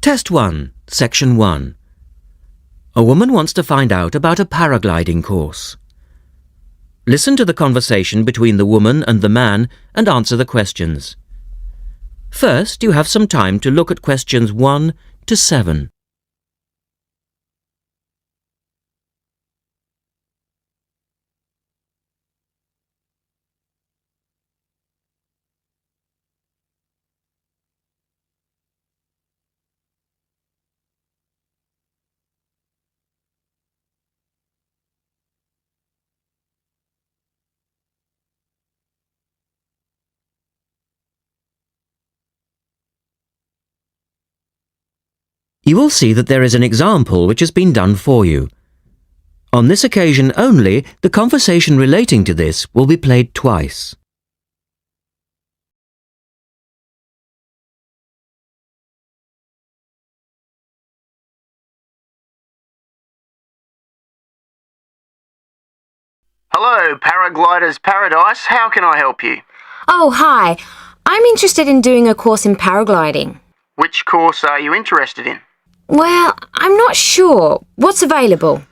Test 1, Section 1. A woman wants to find out about a paragliding course. Listen to the conversation between the woman and the man and answer the questions. First, you have some time to look at questions 1 to 7. You will see that there is an example which has been done for you. On this occasion only, the conversation relating to this will be played twice. Hello, Paragliders Paradise. How can I help you? Oh, hi. I'm interested in doing a course in paragliding. Which course are you interested in? Well, I'm not sure. What's available?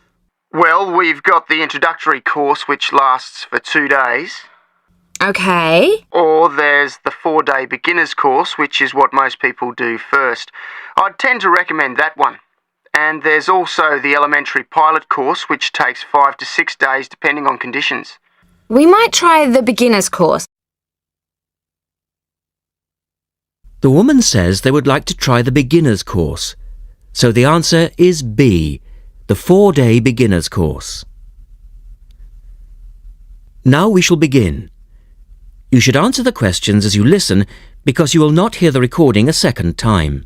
Well, we've got the introductory course which lasts for 2 days. Okay. Or there's the 4-day beginner's course, which is what most people do first. I'd tend to recommend that one. And there's also the elementary pilot course, which takes 5 to 6 days depending on conditions. We might try the beginner's course. The woman says they would like to try the beginner's course. So the answer is B, the 4-day beginner's course. Now we shall begin. You should answer the questions as you listen because you will not hear the recording a second time.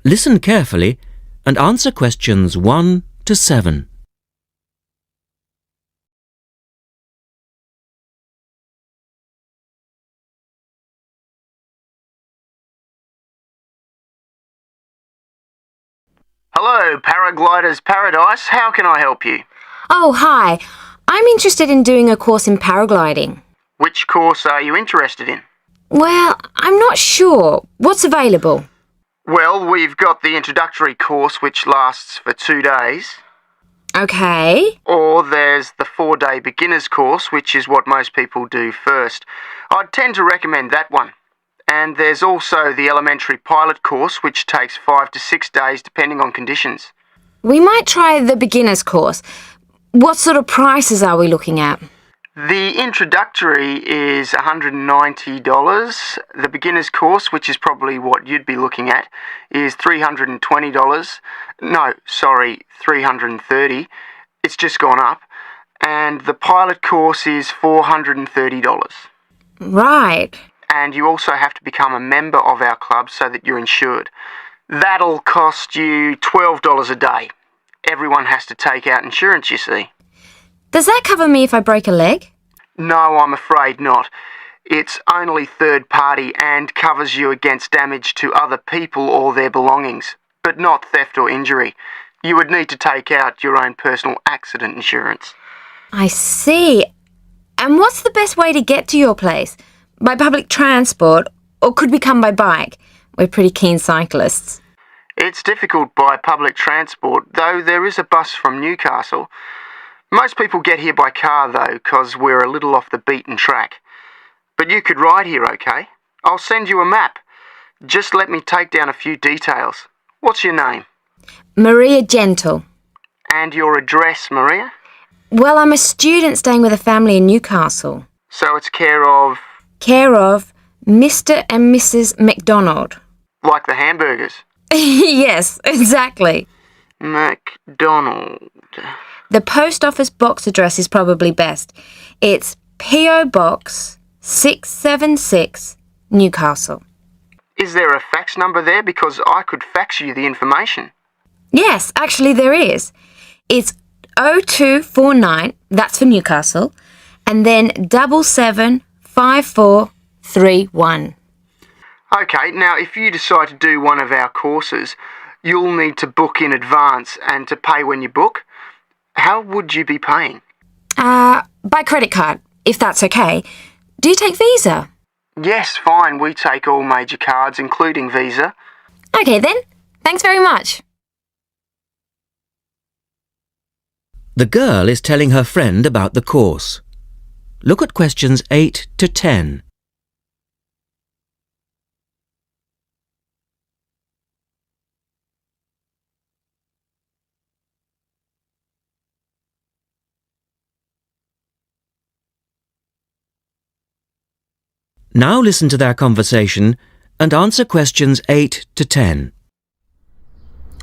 Listen carefully and answer questions 1 to 7. Hello, Paragliders Paradise. How can I help you? Oh, hi. I'm interested in doing a course in paragliding. Which course are you interested in? Well, I'm not sure. What's available? Well, we've got the introductory course which lasts for 2 days. Okay. Or there's the 4-day beginner's course, which is what most people do first. I'd tend to recommend that one. And there's also the elementary pilot course, which takes 5 to 6 days depending on conditions. We might try the beginner's course. What sort of prices are we looking at? The introductory is $190. The beginner's course, which is probably what you'd be looking at, is $320. No, sorry, $330. It's just gone up. And the pilot course is $430. Right. And you also have to become a member of our club so that you're insured. That'll cost you $12 a day. Everyone has to take out insurance, you see. Does that cover me if I break a leg? No, I'm afraid not. It's only third party and covers you against damage to other people or their belongings, but not theft or injury. You would need to take out your own personal accident insurance. I see. And what's the best way to get to your place? By public transport, or could we come by bike? We're pretty keen cyclists. It's difficult by public transport, though there is a bus from Newcastle. Most people get here by car, though, 'cause we're a little off the beaten track. But you could ride here, okay? I'll send you a map. Just let me take down a few details. What's your name? Maria Gentle. And your address, Maria? Well, I'm a student staying with a family in Newcastle. So it's care of... Care of Mr. and Mrs. McDonald. Like the hamburgers? Yes, exactly. McDonald. The post office box address is probably best. It's P.O. Box 676, Newcastle. Is there a fax number there? Because I could fax you the information. Yes, actually there is. It's 0249, that's for Newcastle, and then 775431. Okay, now if you decide to do one of our courses, you'll need to book in advance and to pay when you book. How would you be paying? By credit card, if that's okay. Do you take Visa? Yes, fine. We take all major cards, including Visa. Okay then, Thanks very much. The girl is telling her friend about the course. Look at questions 8 to 10. Now listen to their conversation and answer questions 8 to 10.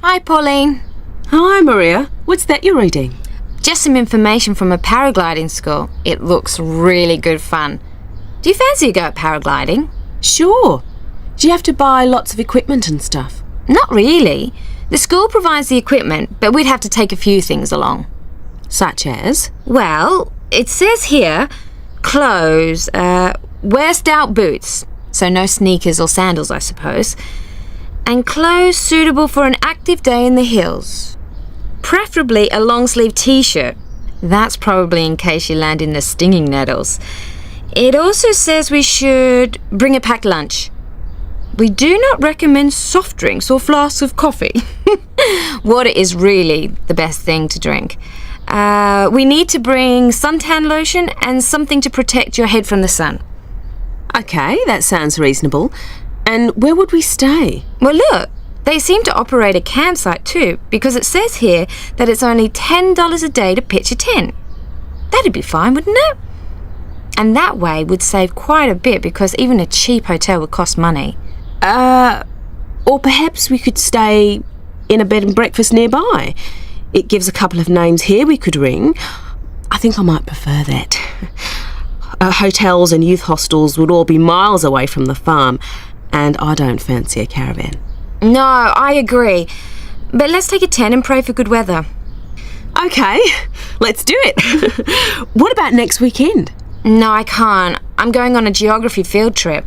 Hi, Pauline. Hi, Maria. What's that you're reading? Just some information from a paragliding school. It looks really good fun. Do you fancy a go at paragliding? Sure. Do you have to buy lots of equipment and stuff? Not really. The school provides the equipment, but we'd have to take a few things along. Such as? Well, it says here, clothes, wear stout boots, so no sneakers or sandals, I suppose, and clothes suitable for an active day in the hills. Preferably a long-sleeve t-shirt. That's probably in case you land in the stinging nettles. It also says we should bring a packed lunch. We do not recommend soft drinks or flasks of coffee. Water is really the best thing to drink. We need to bring suntan lotion and something to protect your head from the sun. Okay, that sounds reasonable. And where would we stay? Well, look, they seem to operate a campsite too, because it says here that it's only $10 a day to pitch a tent. That'd be fine, wouldn't it? And that way we'd save quite a bit, because even a cheap hotel would cost money. Or perhaps we could stay in a bed and breakfast nearby. It gives a couple of names here we could ring. I think I might prefer that. Hotels and youth hostels would all be miles away from the farm, and I don't fancy a caravan. No, I agree. But let's take a tent and pray for good weather. Okay, let's do it. What about next weekend? No, I can't. I'm going on a geography field trip.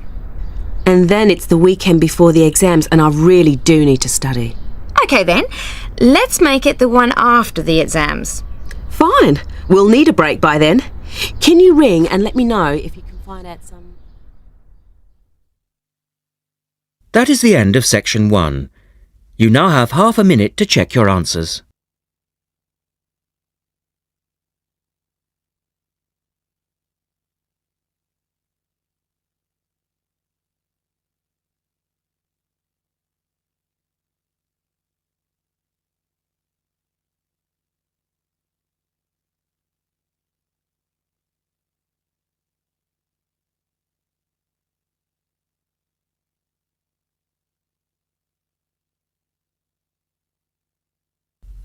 And then it's the weekend before the exams, and I really do need to study. Okay then, let's make it the one after the exams. Fine, we'll need a break by then. Can you ring and let me know if you can find out some... That is the end of section 1. You now have half a minute to check your answers.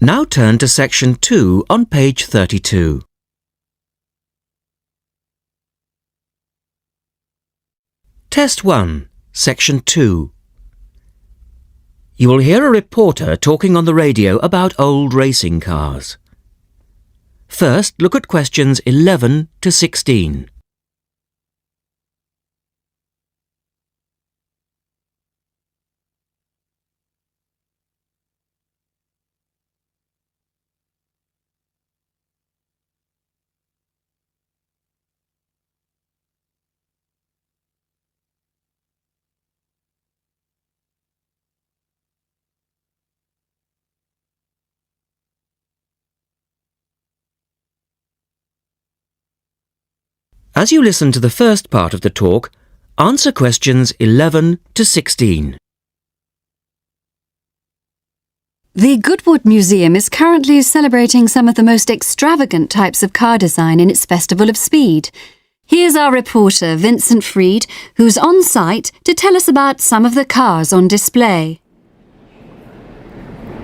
Now turn to section 2 on page 32. Test 1, section 2. You will hear a reporter talking on the radio about old racing cars. First, look at questions 11 to 16. As you listen to the first part of the talk, answer questions 11 to 16. The Goodwood Museum is currently celebrating some of the most extravagant types of car design in its Festival of Speed. Here's our reporter, Vincent Freed, who's on site to tell us about some of the cars on display.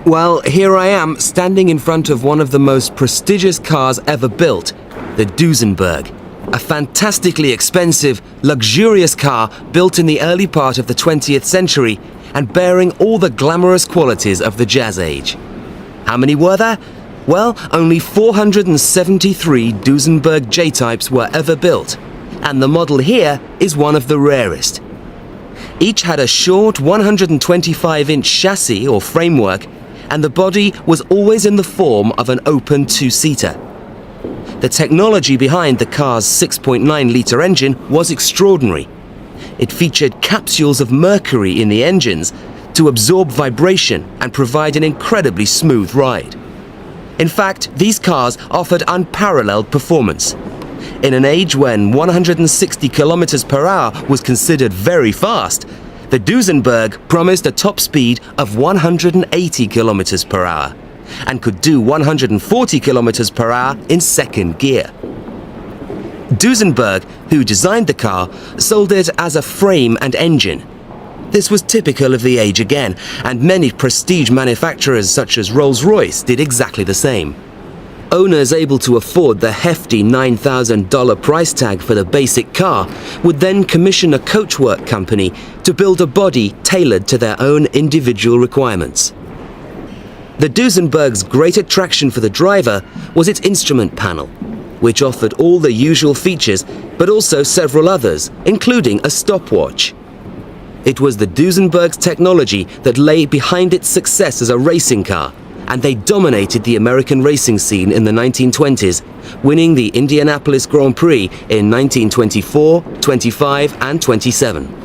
Well, here I am, standing in front of one of the most prestigious cars ever built, the Duesenberg. A fantastically expensive, luxurious car built in the early part of the 20th century and bearing all the glamorous qualities of the Jazz Age. How many were there? Well, only 473 Duesenberg J-types were ever built, and the model here is one of the rarest. Each had a short 125-inch chassis or framework, and the body was always in the form of an open two-seater. The technology behind the car's 6.9-litre engine was extraordinary. It featured capsules of mercury in the engines to absorb vibration and provide an incredibly smooth ride. In fact, these cars offered unparalleled performance. In an age when 160 kilometers per hour was considered very fast, the Duesenberg promised a top speed of 180 kilometers per hour and could do 140 kilometers per hour in second gear. Duesenberg, who designed the car, sold it as a frame and engine. This was typical of the age again, and many prestige manufacturers such as Rolls-Royce did exactly the same. Owners able to afford the hefty $9,000 price tag for the basic car would then commission a coachwork company to build a body tailored to their own individual requirements. The Duesenberg's great attraction for the driver was its instrument panel, which offered all the usual features but also several others, including a stopwatch. It was the Duesenberg's technology that lay behind its success as a racing car, and they dominated the American racing scene in the 1920s, winning the Indianapolis Grand Prix in 1924, 25 and 27.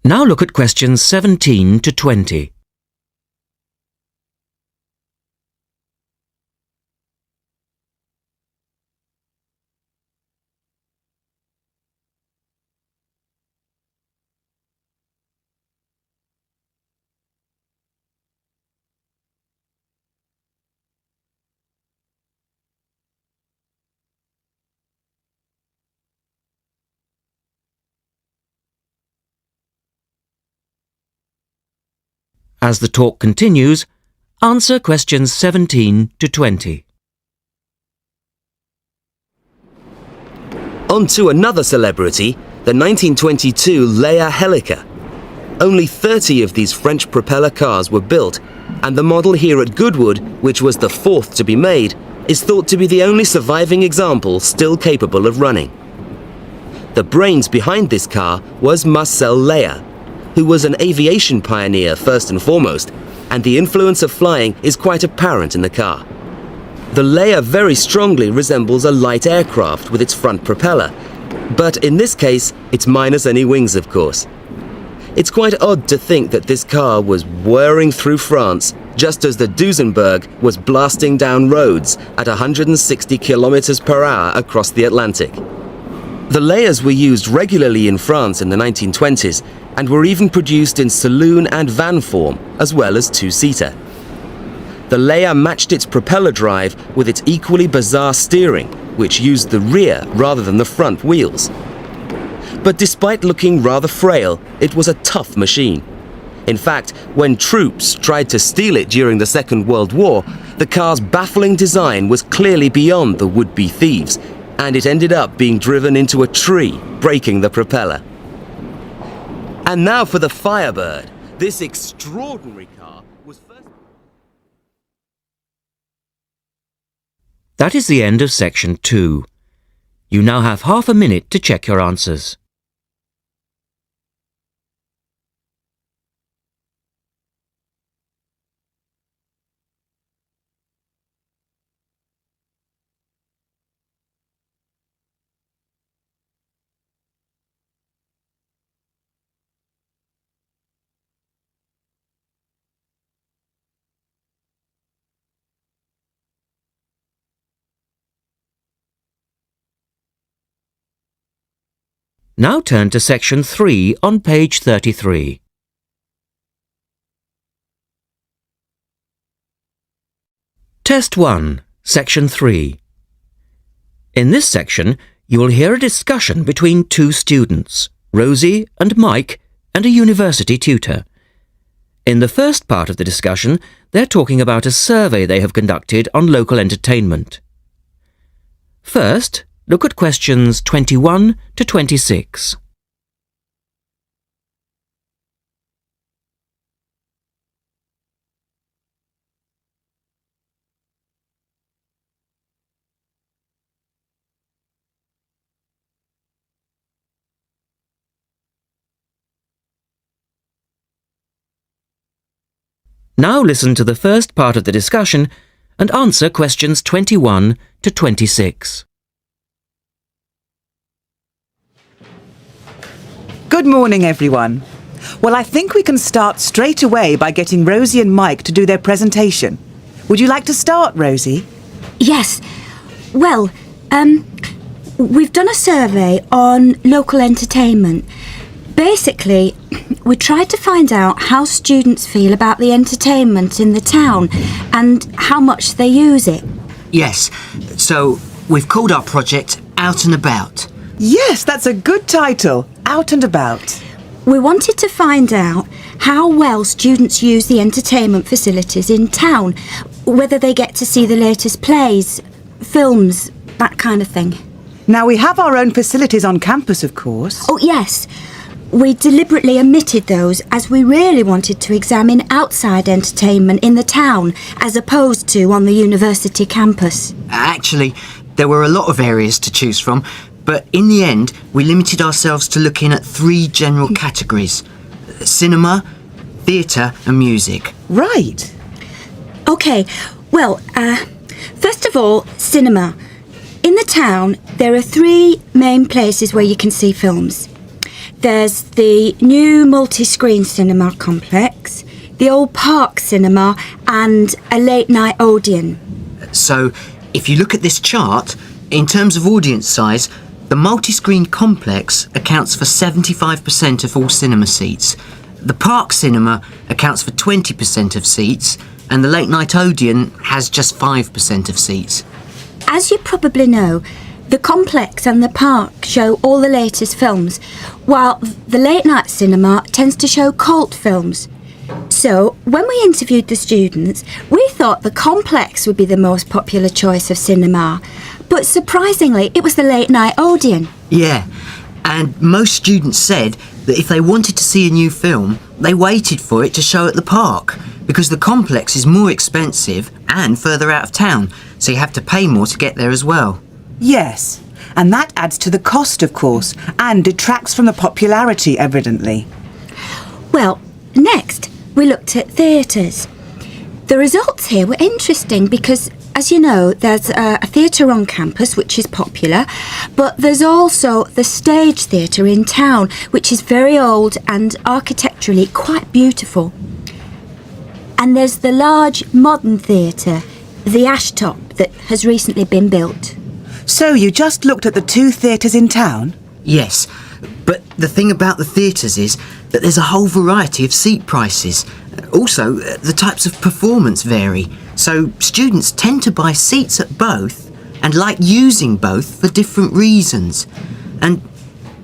Now look at questions 17 to 20. As the talk continues, answer questions 17 to 20. On to another celebrity, the 1922 Leia Helica. Only 30 of these French propeller cars were built, and the model here at Goodwood, which was the fourth to be made, is thought to be the only surviving example still capable of running. The brains behind this car was Marcel Leia, who was an aviation pioneer first and foremost, and the influence of flying is quite apparent in the car. The Leia very strongly resembles a light aircraft with its front propeller, but in this case, it's minus any wings, of course. It's quite odd to think that this car was whirring through France just as the Duesenberg was blasting down roads at 160 kilometers per hour across the Atlantic. The Leias were used regularly in France in the 1920s and were even produced in saloon and van form, as well as two-seater. The Leia matched its propeller drive with its equally bizarre steering, which used the rear rather than the front wheels. But despite looking rather frail, it was a tough machine. In fact, when troops tried to steal it during the Second World War, the car's baffling design was clearly beyond the would-be thieves, and it ended up being driven into a tree, breaking the propeller. And now for the Firebird. This extraordinary car was first... That is the end of section 2. You now have half a minute to check your answers. Now turn to section 3 on page 33. Test 1, section 3. In this section, you will hear a discussion between two students, Rosie and Mike, and a university tutor. In the first part of the discussion, they're talking about a survey they have conducted on local entertainment. First, look at questions 21 to 26. Now listen to the first part of the discussion and answer questions 21 to 26. Good morning, everyone. Well, I think we can start straight away by getting Rosie and Mike to do their presentation. Would you like to start, Rosie? Yes. Well, we've done a survey on local entertainment. Basically, we tried to find out how students feel about the entertainment in the town and how much they use it. Yes, so we've called our project Out and About. Yes, that's a good title. Out and About. We wanted to find out how well students use the entertainment facilities in town, whether they get to see the latest plays, films, that kind of thing. Now, we have our own facilities on campus, of course. Oh, yes. We deliberately omitted those as we really wanted to examine outside entertainment in the town as opposed to on the university campus. Actually, there were a lot of areas to choose from, but in the end, we limited ourselves to looking at 3 general categories: cinema, theatre and music. Right. OK, well, first of all, cinema. In the town, there are 3 main places where you can see films. There's the new multi-screen cinema complex, the old park cinema and a late-night Odeon. So, if you look at this chart, in terms of audience size, the multi-screen complex accounts for 75% of all cinema seats. The park cinema accounts for 20% of seats, and the late-night Odeon has just 5% of seats. As you probably know, the complex and the park show all the latest films, while the late-night cinema tends to show cult films. So, when we interviewed the students, we thought the complex would be the most popular choice of cinema, but surprisingly, it was the late-night Odeon. Yeah, and most students said that if they wanted to see a new film, they waited for it to show at the park, because the complex is more expensive and further out of town, so you have to pay more to get there as well. Yes, and that adds to the cost, of course, and detracts from the popularity, evidently. Well, next, we looked at theatres. The results here were interesting because, as you know, there's a theatre on campus which is popular, but there's also the Stage Theatre in town, which is very old and architecturally quite beautiful. And there's the large modern theatre, the Ashtop, that has recently been built. So you just looked at the 2 theatres in town? Yes, but the thing about the theatres is that there's a whole variety of seat prices. Also, the types of performance vary, so students tend to buy seats at both and like using both for different reasons. And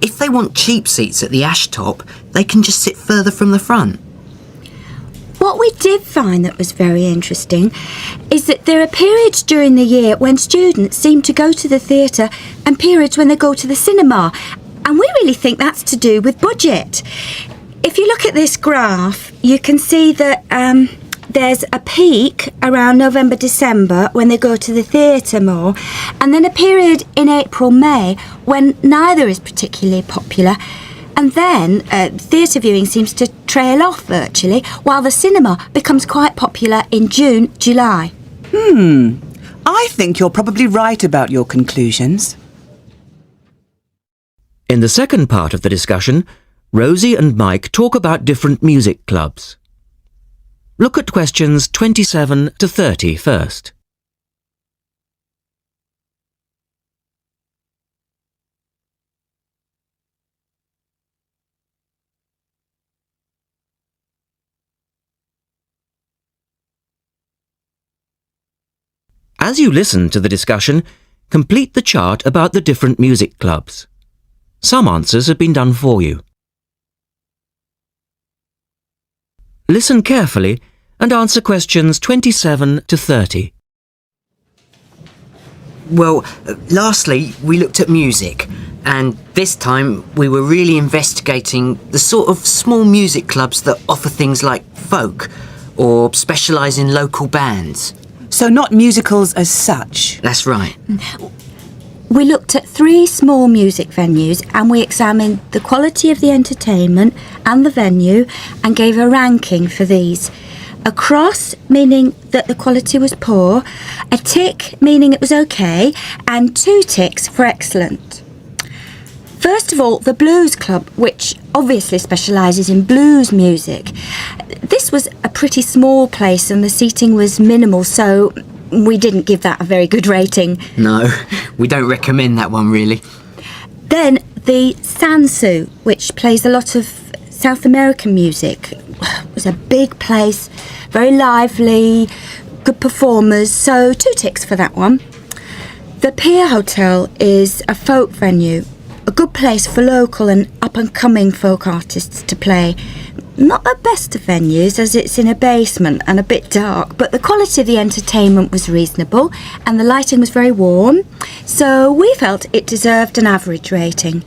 if they want cheap seats at the Ashtop, they can just sit further from the front. What we did find that was very interesting is that there are periods during the year when students seem to go to the theatre and periods when they go to the cinema. And we really think that's to do with budget. If you look at this graph, you can see that there's a peak around November, December when they go to the theatre more, and then a period in April, May when neither is particularly popular. And then theatre viewing seems to trail off virtually, while the cinema becomes quite popular in June, July. I think you're probably right about your conclusions. In the second part of the discussion, Rosie and Mike talk about different music clubs. Look at questions 27 to 30 first. As you listen to the discussion, complete the chart about the different music clubs. Some answers have been done for you. Listen carefully and answer questions 27 to 30. Well, lastly, we looked at music, and this time we were really investigating the sort of small music clubs that offer things like folk or specialise in local bands. So not musicals as such? That's right. We looked at 3 small music venues and we examined the quality of the entertainment and the venue and gave a ranking for these. A cross, meaning that the quality was poor, a tick, meaning it was okay, and 2 ticks for excellent. First of all, the Blues Club, which obviously specialises in blues music. This was a pretty small place and the seating was minimal, so we didn't give that a very good rating. No, we don't recommend that one really. Then the Sansu, which plays a lot of South American music, was a big place, very lively, good performers, so 2 ticks for that one. The Pier Hotel is a folk venue, a good place for local and up-and-coming folk artists to play. Not the best of venues, as it's in a basement and a bit dark, but the quality of the entertainment was reasonable and the lighting was very warm, so we felt it deserved an average rating.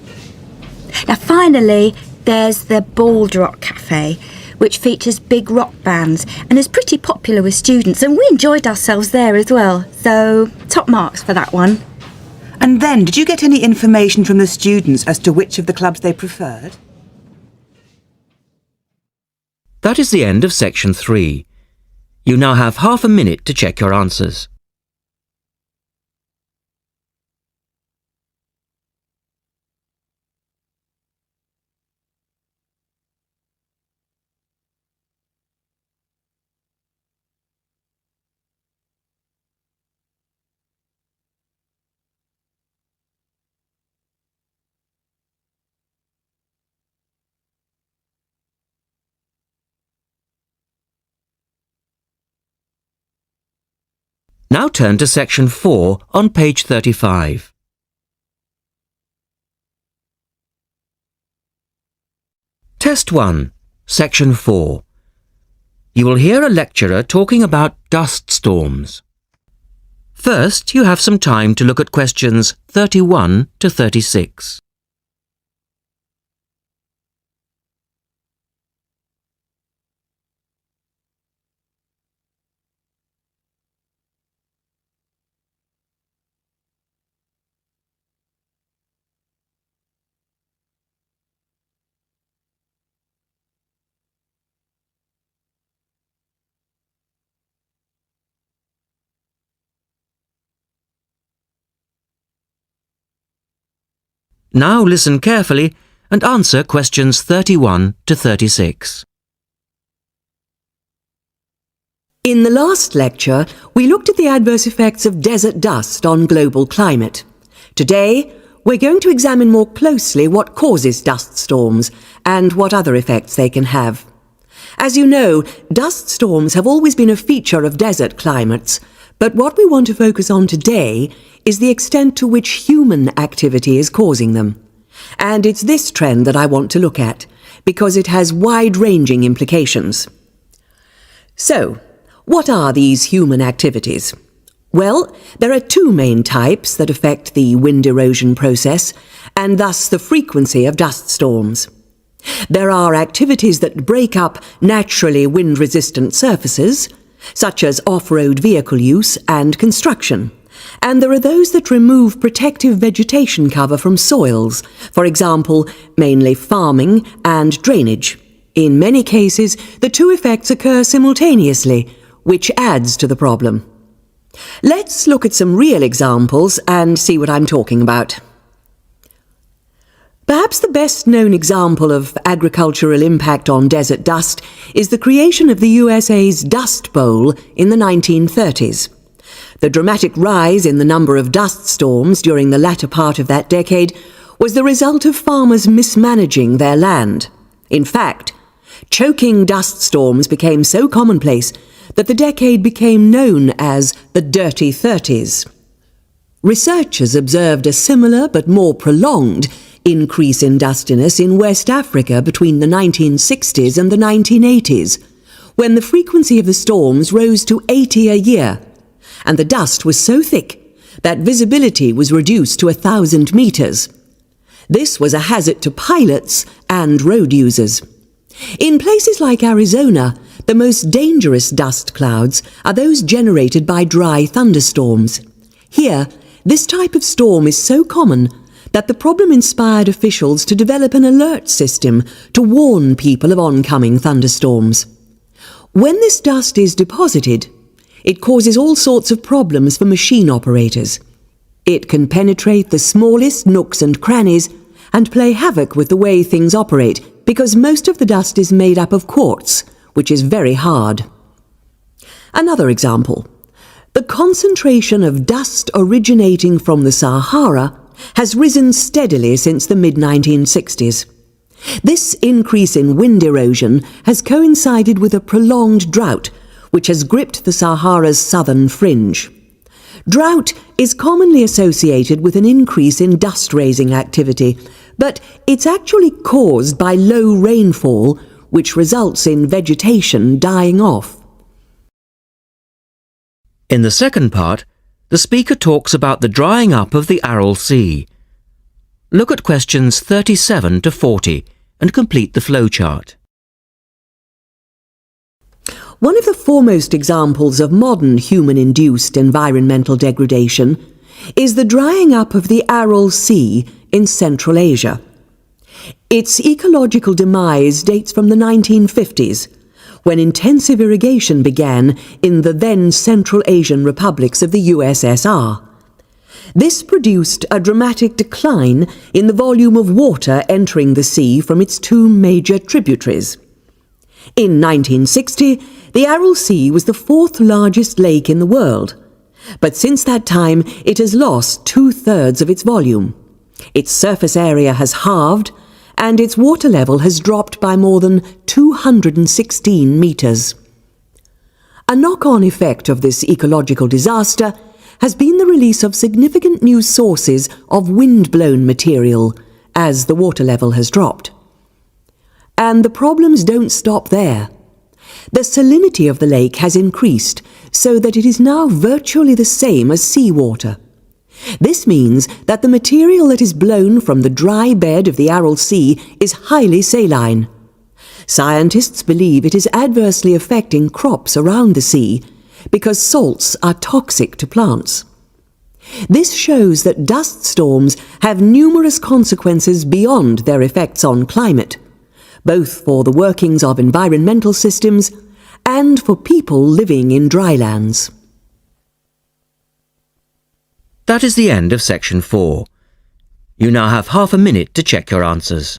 Now finally, there's the Bald Rock Cafe, which features big rock bands and is pretty popular with students, and we enjoyed ourselves there as well, so top marks for that one. And then, did you get any information from the students as to which of the clubs they preferred? That is the end of section 3. You now have half a minute to check your answers. Now turn to section 4 on page 35. Test 1, section 4. You will hear a lecturer talking about dust storms. First, you have some time to look at questions 31 to 36. Now listen carefully and answer questions 31 to 36. In the last lecture, we looked at the adverse effects of desert dust on global climate. Today, we're going to examine more closely what causes dust storms and what other effects they can have. As you know, dust storms have always been a feature of desert climates, but what we want to focus on today is the extent to which human activity is causing them. And it's this trend that I want to look at, because it has wide-ranging implications. So, what are these human activities? Well, there are 2 main types that affect the wind erosion process, and thus the frequency of dust storms. There are activities that break up naturally wind-resistant surfaces, such as off-road vehicle use and construction. And there are those that remove protective vegetation cover from soils, for example, mainly farming and drainage. In many cases, the 2 effects occur simultaneously, which adds to the problem. Let's look at some real examples and see what I'm talking about. Perhaps the best-known example of agricultural impact on desert dust is the creation of the USA's Dust Bowl in the 1930s. The dramatic rise in the number of dust storms during the latter part of that decade was the result of farmers mismanaging their land. In fact, choking dust storms became so commonplace that the decade became known as the Dirty 30s. Researchers observed a similar but more prolonged increase in dustiness in West Africa between the 1960s and the 1980s, when the frequency of the storms rose to 80 a year, and the dust was so thick that visibility was reduced to 1,000 meters. This was a hazard to pilots and road users. In places like Arizona, the most dangerous dust clouds are those generated by dry thunderstorms. Here, this type of storm is so common that the problem inspired officials to develop an alert system to warn people of oncoming thunderstorms. When this dust is deposited, it causes all sorts of problems for machine operators. It can penetrate the smallest nooks and crannies and play havoc with the way things operate, because most of the dust is made up of quartz, which is very hard. Another example. The concentration of dust originating from the Sahara has risen steadily since the mid-1960s. This increase in wind erosion has coincided with a prolonged drought, which has gripped the Sahara's southern fringe. Drought is commonly associated with an increase in dust-raising activity, but it's actually caused by low rainfall, which results in vegetation dying off. In the second part, the speaker talks about the drying up of the Aral Sea. Look at questions 37 to 40 and complete the flowchart. One of the foremost examples of modern human-induced environmental degradation is the drying up of the Aral Sea in Central Asia. Its ecological demise dates from the 1950s, when intensive irrigation began in the then Central Asian republics of the USSR. This produced a dramatic decline in the volume of water entering the sea from its two major tributaries. In 1960, the Aral Sea was the fourth largest lake in the world, but since that time it has lost 2/3 of its volume. Its surface area has halved, and its water level has dropped by more than 216 metres. A knock-on effect of this ecological disaster has been the release of significant new sources of wind-blown material as the water level has dropped. And the problems don't stop there. The salinity of the lake has increased so that it is now virtually the same as seawater. This means that the material that is blown from the dry bed of the Aral Sea is highly saline. Scientists believe it is adversely affecting crops around the sea because salts are toxic to plants. This shows that dust storms have numerous consequences beyond their effects on climate, both for the workings of environmental systems and for people living in drylands. That is the end of section 4. You now have half a minute to check your answers.